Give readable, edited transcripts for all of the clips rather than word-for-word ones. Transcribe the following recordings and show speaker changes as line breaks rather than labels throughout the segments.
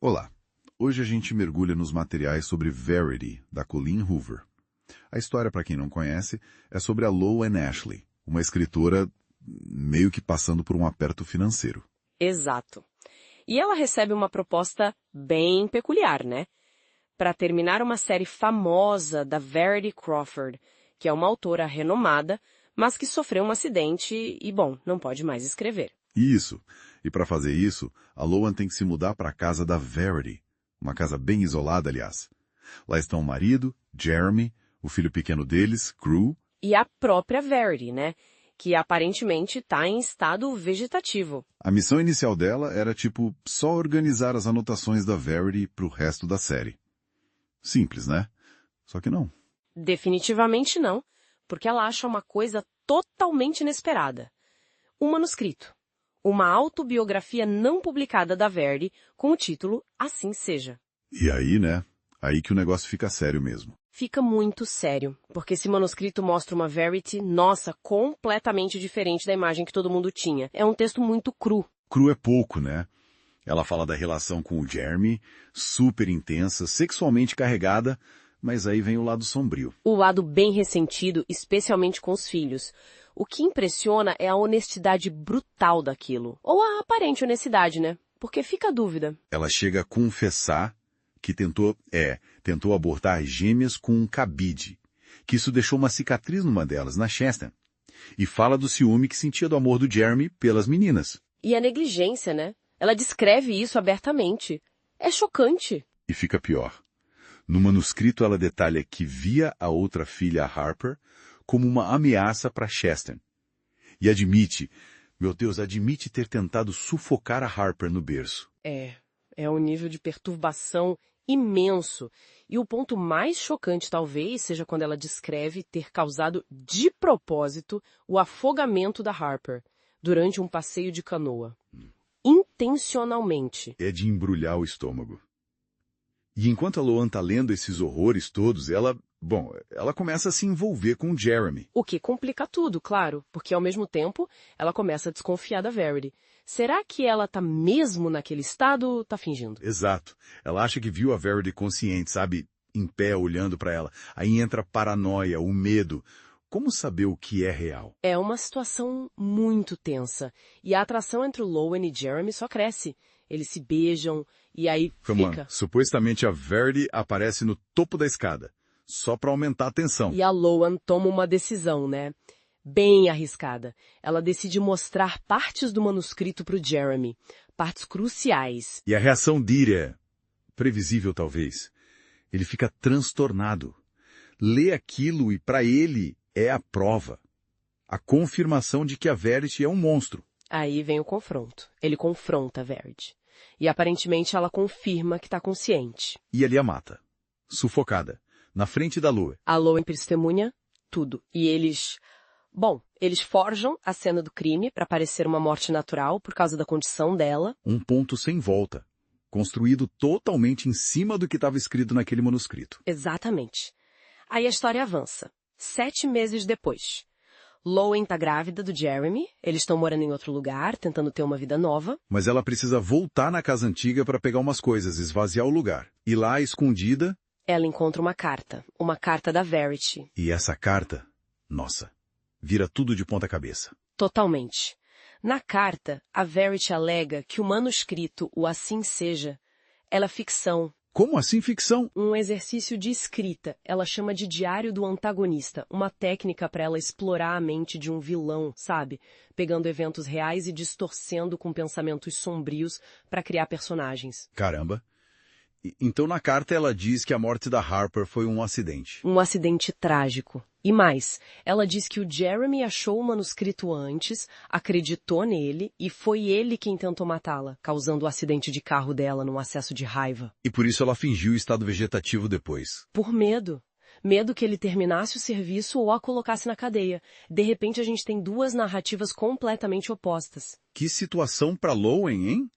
Olá, hoje a gente mergulha nos materiais sobre Verity, da Colleen Hoover. A história, para quem não conhece, é sobre a Loan Ashley, uma escritora meio que passando por um aperto financeiro.
Exato. E ela recebe uma proposta bem peculiar, né? Para terminar uma série famosa da Verity Crawford, que é uma autora renomada, mas que sofreu um acidente e, bom, não pode mais escrever.
Isso. E para fazer isso, a Loan tem que se mudar para a casa da Verity, uma casa bem isolada, aliás. Lá estão o marido, Jeremy, o filho pequeno deles, Crew.
E a própria Verity, né? Que aparentemente está em estado vegetativo.
A missão inicial dela era, só organizar as anotações da Verity pro resto da série. Simples, né? Só que não.
Definitivamente não, porque ela acha uma coisa totalmente inesperada. Um manuscrito. Uma autobiografia não publicada da Verity com o título Assim Seja.
E aí, né? Aí que o negócio fica sério mesmo.
Fica muito sério, porque esse manuscrito mostra uma Verity, nossa, completamente diferente da imagem que todo mundo tinha. É um texto muito cru.
Cru é pouco, né? Ela fala da relação com o Jeremy, super intensa, sexualmente carregada, mas aí vem o lado sombrio.
O lado bem ressentido, especialmente com os filhos. O que impressiona é a honestidade brutal daquilo. Ou a aparente honestidade, né? Porque fica a dúvida.
Ela chega a confessar que tentou abortar gêmeas com um cabide, que isso deixou uma cicatriz numa delas, na Chester. E fala do ciúme que sentia do amor do Jeremy pelas meninas.
E a negligência, né? Ela descreve isso abertamente. É chocante.
E fica pior. No manuscrito ela detalha que via a outra filha, a Harper, como uma ameaça para Chester. E admite ter tentado sufocar a Harper no berço.
É um nível de perturbação imenso. E o ponto mais chocante, talvez, seja quando ela descreve ter causado de propósito o afogamento da Harper durante um passeio de canoa. Intencionalmente.
É de embrulhar o estômago. E enquanto a Loan tá lendo esses horrores todos, ela começa a se envolver com o Jeremy.
O que complica tudo, claro, porque ao mesmo tempo ela começa a desconfiar da Verity. Será que ela tá mesmo naquele estado ou tá fingindo?
Exato. Ela acha que viu a Verity consciente, sabe, em pé, olhando pra ela. Aí entra a paranoia, o medo. Como saber o que é real?
É uma situação muito tensa. E a atração entre o Loan e Jeremy só cresce. Eles se beijam e aí fica...
Supostamente a Verity aparece no topo da escada, só pra aumentar a tensão.
E a Loan toma uma decisão, né? Bem arriscada. Ela decide mostrar partes do manuscrito pro Jeremy. Partes cruciais.
E a reação dele é previsível, talvez. Ele fica transtornado. Lê aquilo e pra ele é a prova. A confirmação de que a Verity é um monstro.
Aí vem o confronto. Ele confronta a Verity. E aparentemente ela confirma que tá consciente.
E ele a mata. Sufocada. Na frente da lua.
A Loan testemunha tudo. E eles forjam a cena do crime para parecer uma morte natural por causa da condição dela.
Um ponto sem volta. Construído totalmente em cima do que estava escrito naquele manuscrito.
Exatamente. Aí a história avança. 7 meses depois. Loan tá grávida do Jeremy, eles estão morando em outro lugar, tentando ter uma vida nova.
Mas ela precisa voltar na casa antiga para pegar umas coisas, esvaziar o lugar. E lá, escondida...
Ela encontra uma carta da Verity.
E essa carta, nossa, vira tudo de ponta cabeça.
Totalmente. Na carta, a Verity alega que o manuscrito, o Assim Seja, ela é ficção.
Como assim ficção?
Um exercício de escrita. Ela chama de diário do antagonista, uma técnica para ela explorar a mente de um vilão, sabe? Pegando eventos reais e distorcendo com pensamentos sombrios para criar personagens.
Caramba. Então na carta ela diz que a morte da Harper foi um acidente.
Um acidente trágico. E mais, ela diz que o Jeremy achou o manuscrito antes, acreditou nele e foi ele quem tentou matá-la, causando o acidente de carro dela num acesso de raiva.
E por isso ela fingiu o estado vegetativo depois.
Por medo. Medo que ele terminasse o serviço ou a colocasse na cadeia. De repente a gente tem duas narrativas completamente opostas.
Que situação pra Loan, hein?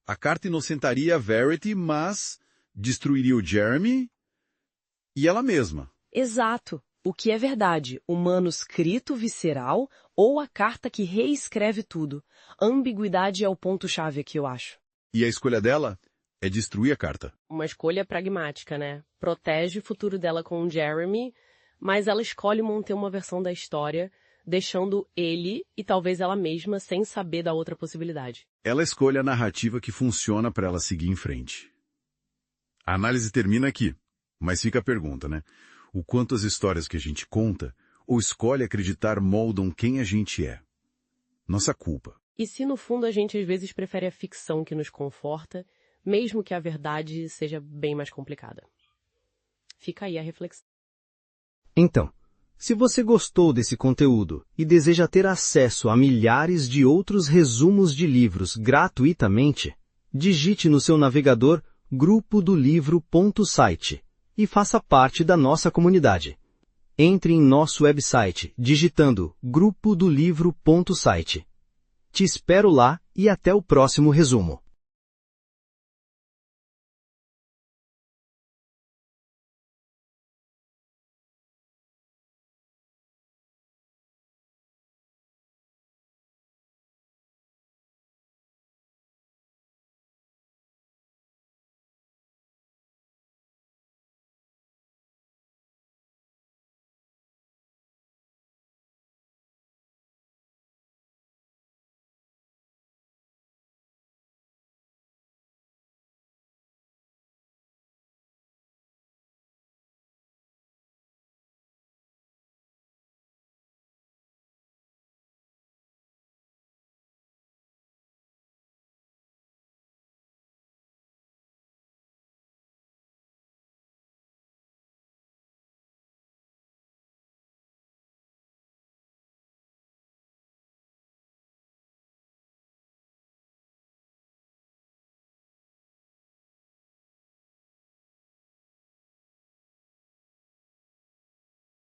A carta inocentaria a Verity, mas destruiria o Jeremy e ela mesma.
Exato. O que é verdade, o manuscrito visceral ou a carta que reescreve tudo? Ambiguidade é o ponto-chave aqui, eu acho.
E a escolha dela? é destruir a carta.
Uma escolha pragmática, né? Protege o futuro dela com o Jeremy, mas ela escolhe manter uma versão da história, deixando ele e talvez ela mesma sem saber da outra possibilidade.
Ela escolhe a narrativa que funciona para ela seguir em frente. A análise termina aqui, mas fica a pergunta, né? O quanto as histórias que a gente conta ou escolhe acreditar moldam quem a gente é. Nossa culpa.
E se no fundo a gente às vezes prefere a ficção que nos conforta, mesmo que a verdade seja bem mais complicada. Fica aí a reflexão.
Então, se você gostou desse conteúdo e deseja ter acesso a milhares de outros resumos de livros gratuitamente, digite no seu navegador grupodolivro.site e faça parte da nossa comunidade. Entre em nosso website digitando grupodolivro.site. Te espero lá e até o próximo resumo.